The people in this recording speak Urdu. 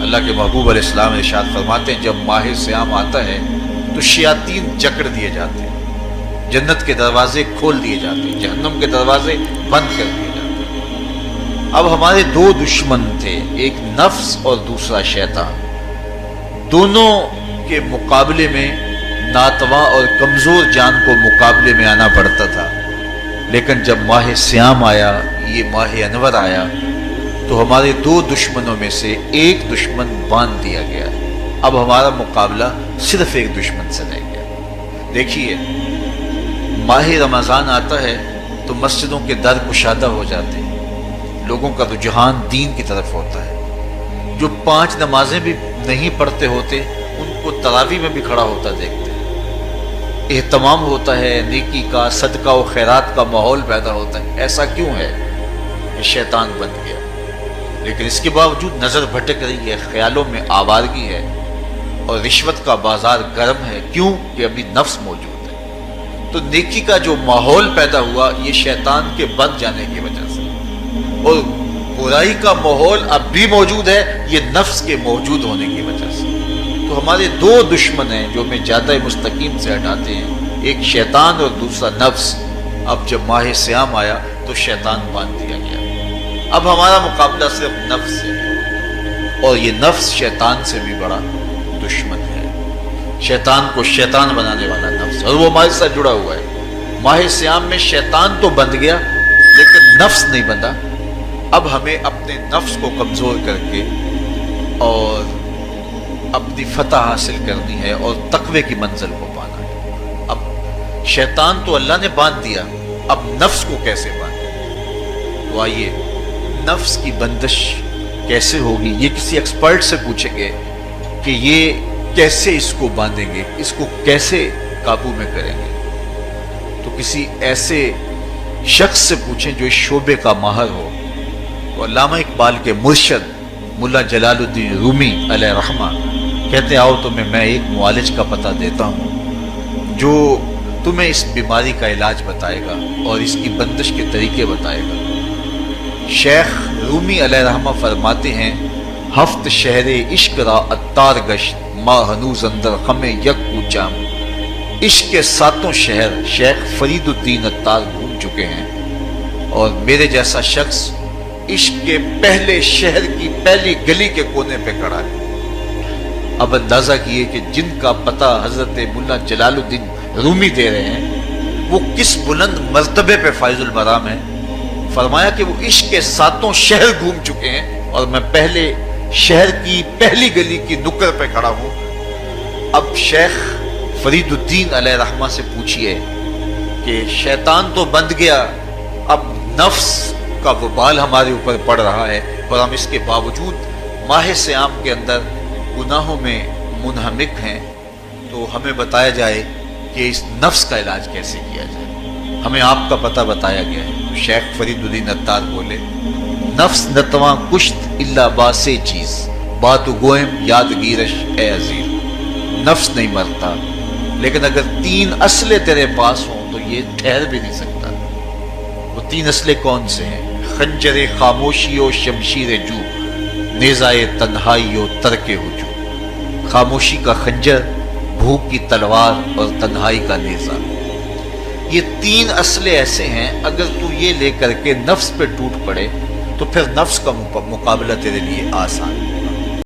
اللہ کے محبوب علیہ السلام ارشاد فرماتے ہیں جب ماہ سیام آتا ہے تو شیاطین جکڑ دیے جاتے ہیں، جنت کے دروازے کھول دیے جاتے ہیں، جہنم کے دروازے بند کر دیے جاتے ہیں۔ اب ہمارے دو دشمن تھے، ایک نفس اور دوسرا شیطان، دونوں کے مقابلے میں ناتواں اور کمزور جان کو مقابلے میں آنا پڑتا تھا، لیکن جب ماہ سیام آیا، یہ ماہ انور آیا، تو ہمارے دو دشمنوں میں سے ایک دشمن باندھ دیا گیا۔ اب ہمارا مقابلہ صرف ایک دشمن سے رہ گیا۔ دیکھیے، ماہ رمضان آتا ہے تو مسجدوں کے در کشادہ ہو جاتے ہیں، لوگوں کا رجحان دین کی طرف ہوتا ہے۔ جو 5 نمازیں بھی نہیں پڑھتے ہوتے ان کو تراویح میں بھی کھڑا ہوتا دیکھتے ہیں، اہتمام ہوتا ہے، نیکی کا، صدقہ و خیرات کا ماحول پیدا ہوتا ہے۔ ایسا کیوں ہے؟ کہ شیطان بن گیا، لیکن اس کے باوجود نظر بھٹک رہی ہے، خیالوں میں آوارگی ہے، اور رشوت کا بازار گرم ہے۔ کیوں؟ کہ ابھی نفس موجود ہے۔ تو نیکی کا جو ماحول پیدا ہوا یہ شیطان کے بن جانے کی وجہ سے، اور برائی کا ماحول اب بھی موجود ہے یہ نفس کے موجود ہونے کی وجہ سے۔ تو ہمارے دو دشمن ہیں جو ہمیں جادہ مستقیم سے ہٹاتے ہیں، ایک شیطان اور دوسرا نفس۔ اب جب ماہ سیام آیا تو شیطان باندھ دیا گیا۔ اب ہمارا مقابلہ صرف نفس سے ہے، اور یہ نفس شیطان سے بھی بڑا دشمن ہے۔ شیطان کو شیطان بنانے والا نفس، اور وہ ہمارے ساتھ جڑا ہوا ہے۔ ماہ سیام میں شیطان تو بند گیا لیکن نفس نہیں بندھا۔ اب ہمیں اپنے نفس کو کمزور کر کے اور اپنی فتح حاصل کرنی ہے اور تقوی کی منزل کو پانا ہے۔ اب شیطان تو اللہ نے باندھ دیا، اب نفس کو کیسے باندھیں؟ تو آئیے، نفس کی بندش کیسے ہوگی یہ کسی ایکسپرٹ سے پوچھیں گے کہ یہ کیسے اس کو باندھیں گے، اس کو کیسے قابو میں کریں گے۔ تو کسی ایسے شخص سے پوچھیں جو اس شعبے کا ماہر ہو۔ تو علامہ اقبال کے مرشد ملا جلال الدین رومی علیہ رحمہ کہتے ہیں، آؤ تمہیں میں ایک معالج کا پتہ دیتا ہوں جو تمہیں اس بیماری کا علاج بتائے گا اور اس کی بندش کے طریقے بتائے گا۔ شیخ رومی علیہ رحمہ فرماتے ہیں، ہفت شہر عشق را اتار گشت ما ہنوز اندر خم یک کوچام۔ عشق کے 7 شہر شیخ فرید الدین اتار گھوم چکے ہیں، اور میرے جیسا شخص عشق کے پہلے شہر کی پہلی گلی کے کونے پہ کھڑا ہے۔ اب اندازہ کیے کہ جن کا پتہ حضرت ملا جلال الدین رومی دے رہے ہیں وہ کس بلند مرتبے پہ فائز المرام ہے۔ فرمایا کہ وہ عشق کے 7 شہر گھوم چکے ہیں اور میں پہلے شہر کی پہلی گلی کی نکر پہ کھڑا ہوں۔ اب شیخ فرید الدین علیہ رحمہ سے پوچھئے کہ شیطان تو بند گیا، اب نفس کا وبال ہمارے اوپر پڑ رہا ہے اور ہم اس کے باوجود ماہ سیام کے اندر گناہوں میں منہمک ہیں، تو ہمیں بتایا جائے کہ اس نفس کا علاج کیسے کیا جائے۔ ہمیں آپ کا پتہ بتایا گیا ہے۔ تو شیخ فرید الدین اتار بولے، نفس نتواں کشت اللہ باسے چیز بات گوئم یادگیرش اے عزیز۔ نفس نہیں مرتا، لیکن اگر 3 اسلحے تیرے پاس ہوں تو یہ ٹھہر بھی نہیں سکتا۔ وہ 3 اسلحے کون سے ہیں؟ خنجر خاموشی و شمشیر جو، نیزائے تنہائی و ترک ہجوم۔ خاموشی کا خنجر، بھوک کی تلوار اور تنہائی کا نیزہ۔ یہ 3 اسلحے ایسے ہیں، اگر تو یہ لے کر کے نفس پہ ٹوٹ پڑے تو پھر نفس کا مقابلہ تیرے لیے آسان ہے۔